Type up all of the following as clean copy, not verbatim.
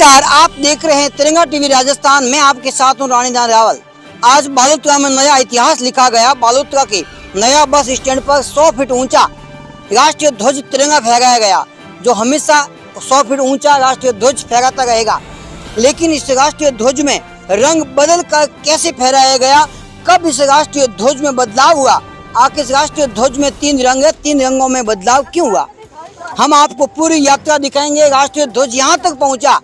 नमस्कार, आप देख रहे हैं तिरंगा टीवी राजस्थान। मैं आपके साथ हूं रानीदान रावल। आज बालोतरा में नया इतिहास लिखा गया। बालोतरा के नया बस स्टैंड पर 100 फीट ऊंचा राष्ट्रीय ध्वज तिरंगा फहराया गया, जो हमेशा 100 फीट ऊंचा राष्ट्रीय ध्वज फहराता रहेगा। लेकिन इस राष्ट्रीय ध्वज में रंग बदल कर कैसे फहराया गया, कब इस राष्ट्रीय ध्वज में बदलाव हुआ, आखिर इस राष्ट्रीय ध्वज में 3 रंग है, 3 रंगों में बदलाव क्यों हुआ, हम आपको पूरी यात्रा दिखाएंगे। राष्ट्रीय ध्वज यहाँ तक पहुँचा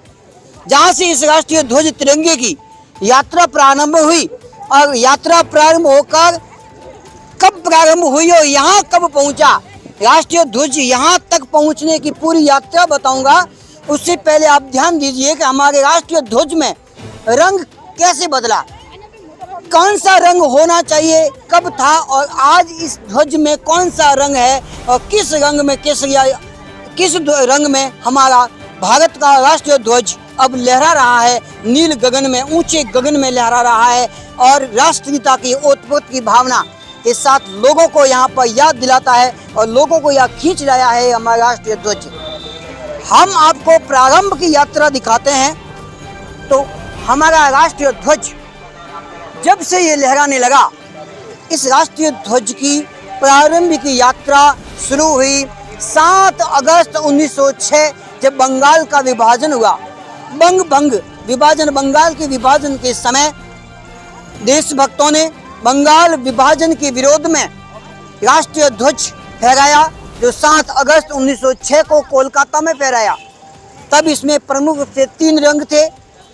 जहाँ से इस राष्ट्रीय ध्वज तिरंगे की यात्रा प्रारंभ हुई, और यात्रा प्रारंभ होकर कब प्रारंभ हुई और यहाँ कब पहुँचा। राष्ट्रीय ध्वज यहाँ तक पहुँचने की पूरी यात्रा बताऊंगा। उससे पहले आप ध्यान दीजिए कि हमारे राष्ट्रीय ध्वज में रंग कैसे बदला, कौन सा रंग होना चाहिए, कब था, और आज इस ध्वज में कौन सा रंग है, और किस रंग में किस रंग में हमारा भारत का राष्ट्रीय ध्वज अब लहरा रहा है, नील गगन में, ऊंचे गगन में लहरा रहा है, और राष्ट्रीयता की ओतप्रोत की भावना के साथ लोगों को यहाँ पर याद दिलाता है और लोगों को यह खींच लाया है हमारा राष्ट्रीय ध्वज। हम आपको प्रारंभ की यात्रा दिखाते हैं। तो हमारा राष्ट्रीय ध्वज जब से ये लहराने लगा, इस राष्ट्रीय ध्वज की प्रारंभिक यात्रा शुरू हुई 7 अगस्त 1906, जब बंगाल का विभाजन हुआ। बंगाल के विभाजन के समय देशभक्तों ने बंगाल विभाजन के विरोध में राष्ट्रीय ध्वज फहराया, जो 7 अगस्त 1906 को कोलकाता में फहराया। तब इसमें प्रमुख रूप से 3 रंग थे,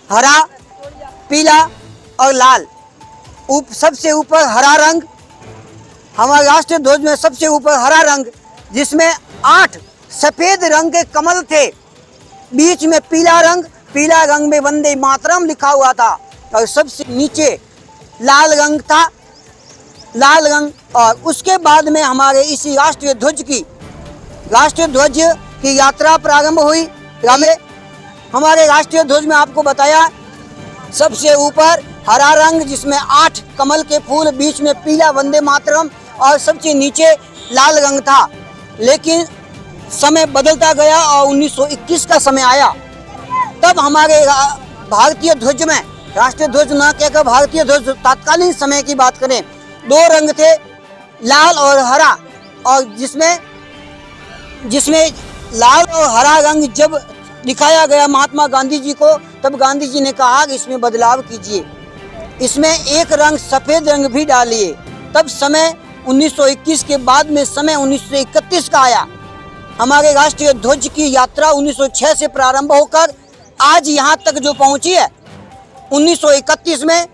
हरा, पीला और लाल। सबसे ऊपर हरा रंग, हमारे राष्ट्रीय ध्वज में सबसे ऊपर हरा रंग, जिसमें 8 सफेद रंग के कमल थे। बीच में पीला रंग में वंदे मातरम लिखा हुआ था, और सबसे नीचे लाल रंग था, लाल रंग। और उसके बाद में हमारे इसी राष्ट्रीय ध्वज की यात्रा प्रारंभ हुई। हमारे राष्ट्रीय ध्वज में आपको बताया सबसे ऊपर हरा रंग, जिसमें 8 कमल के फूल, बीच में पीला वंदे मातरम, और सबसे नीचे लाल रंग था। लेकिन समय बदलता गया और 1921 का समय आया, तब हमारे भारतीय ध्वज में, राष्ट्रीय ध्वज न कहकर भारतीय ध्वज, तत्कालीन समय की बात करें, 2 रंग थे, लाल और हरा। और जिसमें लाल और हरा रंग जब दिखाया गया महात्मा गांधी जी को, तब गांधी जी ने कहा कि इसमें बदलाव कीजिए, इसमें एक रंग सफेद रंग भी डालिए। तब समय 1921 के बाद में समय 1931 का आया। हमारे राष्ट्रीय ध्वज की यात्रा 1906 से प्रारंभ होकर आज यहाँ तक जो पहुँची है, 1931 में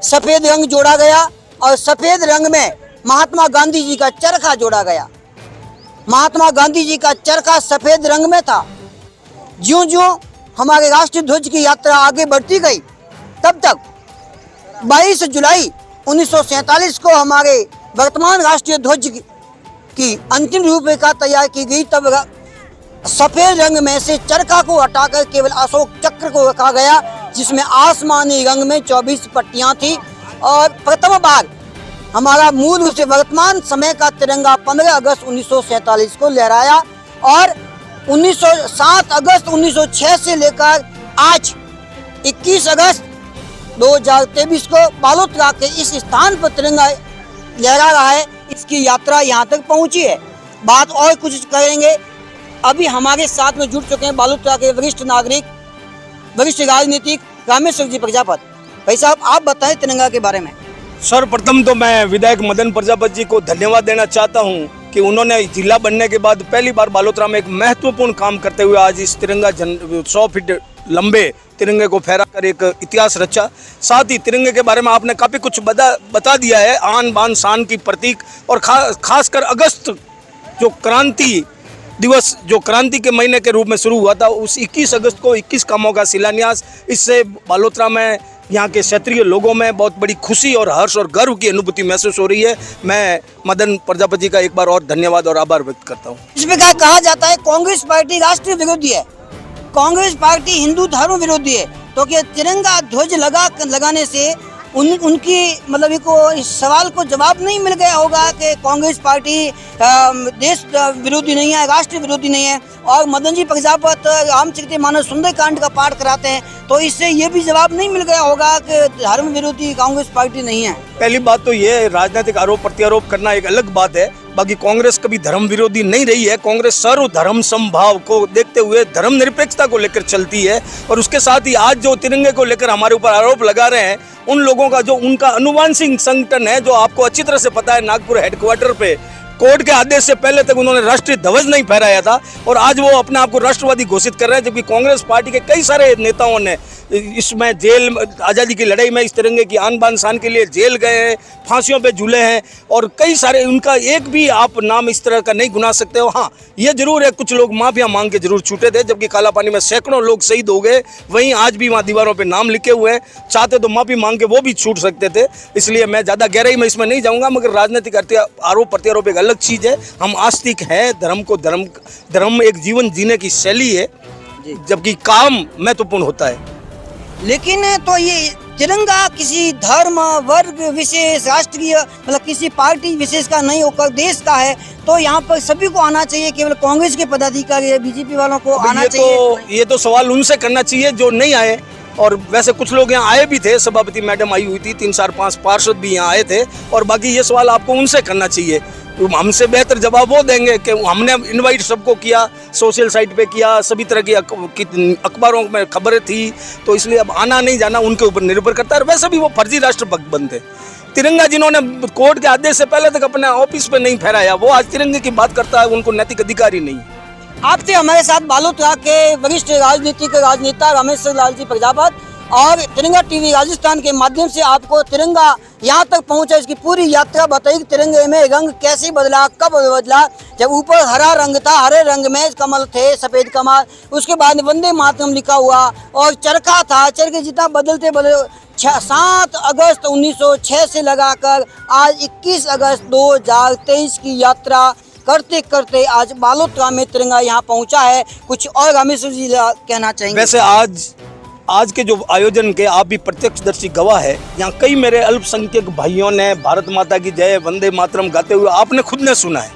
सफेद रंग जोड़ा गया, और सफेद रंग में महात्मा गांधी जी का चरखा जोड़ा गया। महात्मा गांधी जी का चरखा सफेद रंग में था। ज्यों-ज्यों हमारे राष्ट्रीय ध्वज की यात्रा आगे बढ़ती गई, तब तक 22 जुलाई 1947 को हमारे वर्तमान राष्ट्रीय ध्वज की अंतिम रूपरेखा तैयार की गई। तब सफेद रंग में से चरखा को हटाकर केवल अशोक चक्र को रखा गया, जिसमें आसमानी रंग में 24 पट्टियां थी। और प्रथम बार हमारा मूल रूप से वर्तमान समय का तिरंगा 15 अगस्त 1947 को लहराया, और 7 अगस्त 1906 से लेकर आज 21 अगस्त 2023 को बालोतरा के इस स्थान पर तिरंगा लहरा रहा है। इसकी यात्रा यहाँ तक पहुँची है। बात और कुछ करेंगे। अभी हमारे साथ में जुड़ चुके हैं बालोतरा के वरिष्ठ नागरिक, वरिष्ठ राजनीतिक रामेश्वर जी प्रजापति। भाई साहब, आप बताएं तिरंगा के बारे में। सर्वप्रथम तो मैं विधायक मदन प्रजापति जी को धन्यवाद देना चाहता हूं कि उन्होंने जिला बनने के बाद पहली बार बालोतरा में एक महत्वपूर्ण काम करते हुए आज इस तिरंगा 100 फीट लंबे तिरंगे को फहरा कर एक इतिहास रचा। साथ ही तिरंगे के बारे में आपने काफ़ी कुछ बता दिया है, आन बान शान की प्रतीक, और खासकर अगस्त जो क्रांति दिवस, जो क्रांति के महीने के रूप में शुरू हुआ था, उस 21 अगस्त को 21 कामों का शिलान्यास। इससे बालोतरा में, यहाँ के क्षेत्रीय लोगों में बहुत बड़ी खुशी और हर्ष और गर्व की अनुभूति महसूस हो रही है। मैं मदन प्रजापति का एक बार और धन्यवाद और आभार व्यक्त करता हूँ। इस प्रकार कहा जाता है कांग्रेस पार्टी राष्ट्रीय विरोधी है, कांग्रेस पार्टी हिंदू धर्म विरोधी है, तो क्या तिरंगा ध्वज लगाने से उनकी मतलब इस सवाल को जवाब नहीं मिल गया होगा कि कांग्रेस पार्टी देश विरोधी नहीं है, राष्ट्र विरोधी नहीं है, और मदन जी प्रजापत रामचरित मानस सुंदरकांड का पाठ कराते हैं, तो इससे ये भी जवाब नहीं मिल गया होगा कि धर्म विरोधी कांग्रेस पार्टी नहीं है। पहली बात तो ये है, राजनीतिक आरोप प्रत्यारोप करना एक अलग बात है, बाकी कांग्रेस कभी धर्म विरोधी नहीं रही है। कांग्रेस सर्व धर्म समभाव को देखते हुए धर्म निरपेक्षता को लेकर चलती है, और उसके साथ ही आज जो तिरंगे को लेकर हमारे ऊपर आरोप लगा रहे हैं, उन लोगों का जो उनका अनुवांशिक संगठन है, जो आपको अच्छी तरह से पता है, नागपुर हेडक्वार्टर पे कोर्ट के आदेश से पहले तक उन्होंने राष्ट्रीय ध्वज नहीं फहराया था, और आज वो अपने आप को राष्ट्रवादी घोषित कर रहे हैं, जबकि कांग्रेस पार्टी के कई सारे नेताओं ने इसमें जेल, आज़ादी की लड़ाई में इस तिरंगे की आन बान शान के लिए जेल गए हैं, फांसियों पे झूले हैं, और कई सारे, उनका एक भी आप नाम इस तरह का नहीं गुना सकते हो। हाँ, ये जरूर है, कुछ लोग माफिया मांग के जरूर छूटे थे, जबकि काला पानी में सैकड़ों लोग शहीद हो गए, वहीं आज भी वहाँ दीवारों पे नाम लिखे हुए हैं, चाहते तो माफी मांग के वो भी छूट सकते थे। इसलिए मैं ज़्यादा गहराई में इसमें नहीं जाऊँगा, मगर राजनीतिक आरोप प्रत्यारोप एक अलग चीज़ है। हम आस्तिक हैं, धर्म एक जीवन जीने की शैली है, जबकि काम महत्वपूर्ण होता है। लेकिन तो ये तिरंगा किसी धर्म, वर्ग विशेष, राष्ट्रीय मतलब किसी पार्टी विशेष का नहीं होकर देश का है, तो यहाँ पर सभी को आना चाहिए, केवल कांग्रेस के पदाधिकारी, बीजेपी वालों को आना चाहिए। ये तो सवाल उनसे करना चाहिए जो नहीं आए, और वैसे कुछ लोग यहाँ आए भी थे, सभापति मैडम आई हुई थी, 3-4-5 पार्षद भी यहाँ आए थे, और बाकी ये सवाल आपको उनसे करना चाहिए। हमसे बेहतर जवाब वो देंगे कि हमने इनवाइट सबको किया, सोशल साइट पे किया, सभी तरह की अखबारों में खबरें थी, तो इसलिए अब आना नहीं जाना उनके ऊपर निर्भर करता है। वैसे भी वो फर्जी राष्ट्रभक्त बनते। तिरंगा जिन्होंने कोर्ट के आदेश से पहले तक अपने ऑफिस पे नहीं फहराया, वो आज तिरंगे की बात करता है, उनको नैतिक अधिकार ही नहीं। आपसे हमारे साथ बालोतरा के वरिष्ठ राजनीतिक राजनेता रामेश्वर लाल जी प्रजापत और तिरंगा टीवी राजस्थान के माध्यम से आपको तिरंगा यहाँ तक पहुँचा, इसकी पूरी यात्रा बताई कि तिरंगे में रंग कैसे बदला, कब बदला। जब ऊपर हरा रंग था, हरे रंग में कमल थे, सफेद कमल, उसके बाद वंदे मातरम लिखा हुआ, और चरखा था, चरखे जितना बदलते 7 अगस्त 1906 से लगाकर आज 21 अगस्त 2023 की यात्रा करते करते आज बालोतरा में तिरंगा यहाँ पहुँचा है। कुछ और रामेश्वर जी कहना चाहेंगे? वैसे आज के जो आयोजन के आप भी प्रत्यक्षदर्शी गवाह है, यहाँ कई मेरे अल्पसंख्यक भाइयों ने भारत माता की जय, वंदे मातरम गाते हुए आपने खुद ने सुना है,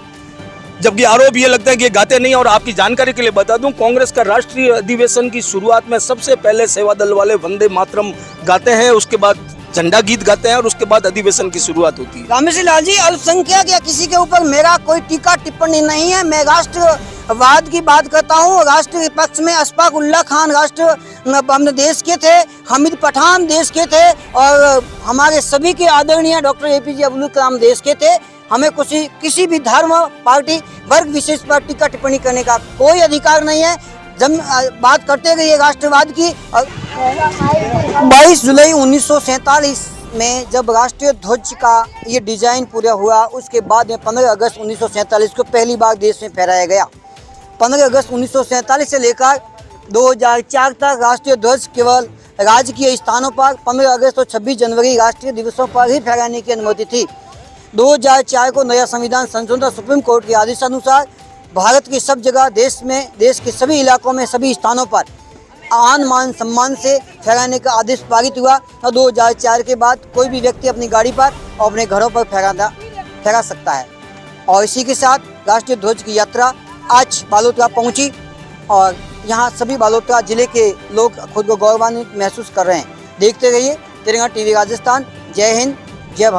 जबकि आरोप ये लगता है कि ये गाते नहीं। और आपकी जानकारी के लिए बता दूं, कांग्रेस का राष्ट्रीय अधिवेशन की शुरुआत में सबसे पहले सेवा दल वाले वंदे मातरम गाते हैं, उसके बाद झंडा गीत गाते हैं, और उसके बाद अधिवेशन की शुरुआत होती है। रामेश्वर लाल जी, अल्पसंख्यक या किसी के ऊपर मेरा कोई टीका टिप्पणी नहीं है, मैं राष्ट्रवाद की बात करता हूँ। राष्ट्र के पक्ष में अशफाक उल्लाह खान राष्ट्र अपने देश के थे, हामिद पठान देश के थे, और हमारे सभी के आदरणीय डॉक्टर APJ अब्दुल कलाम देश के थे। हमें किसी भी धर्म, पार्टी, वर्ग विशेष पर टीका टिप्पणी करने का कोई अधिकार नहीं है। जब बात करते रहिए राष्ट्रवाद की। 22 जुलाई 1947 में जब राष्ट्रीय ध्वज का ये डिजाइन पूरा हुआ, उसके बाद में 15 अगस्त 1947 को पहली बार देश में फहराया गया। 15 अगस्त 1947 से लेकर 2004 तक राष्ट्रीय ध्वज केवल राजकीय स्थानों पर 15 अगस्त और 26 जनवरी राष्ट्रीय दिवसों पर ही फहराने की अनुमति थी। 2004 को नया संविधान संशोधन सुप्रीम कोर्ट के आदेशानुसार भारत की सब जगह, देश के सभी इलाकों में, सभी स्थानों पर आन मान सम्मान से फहराने का आदेश पारित हुआ, और 2004 के बाद कोई भी व्यक्ति अपनी गाड़ी पर और अपने घरों पर फहरा सकता है। और इसी के साथ राष्ट्रीय ध्वज की यात्रा आज बालोतरा पहुंची, और यहाँ सभी बालोतरा जिले के लोग खुद को गौरवान्वित महसूस कर रहे हैं। देखते रहिए तिरंगा टीवी राजस्थान। जय हिंद, जय भारत।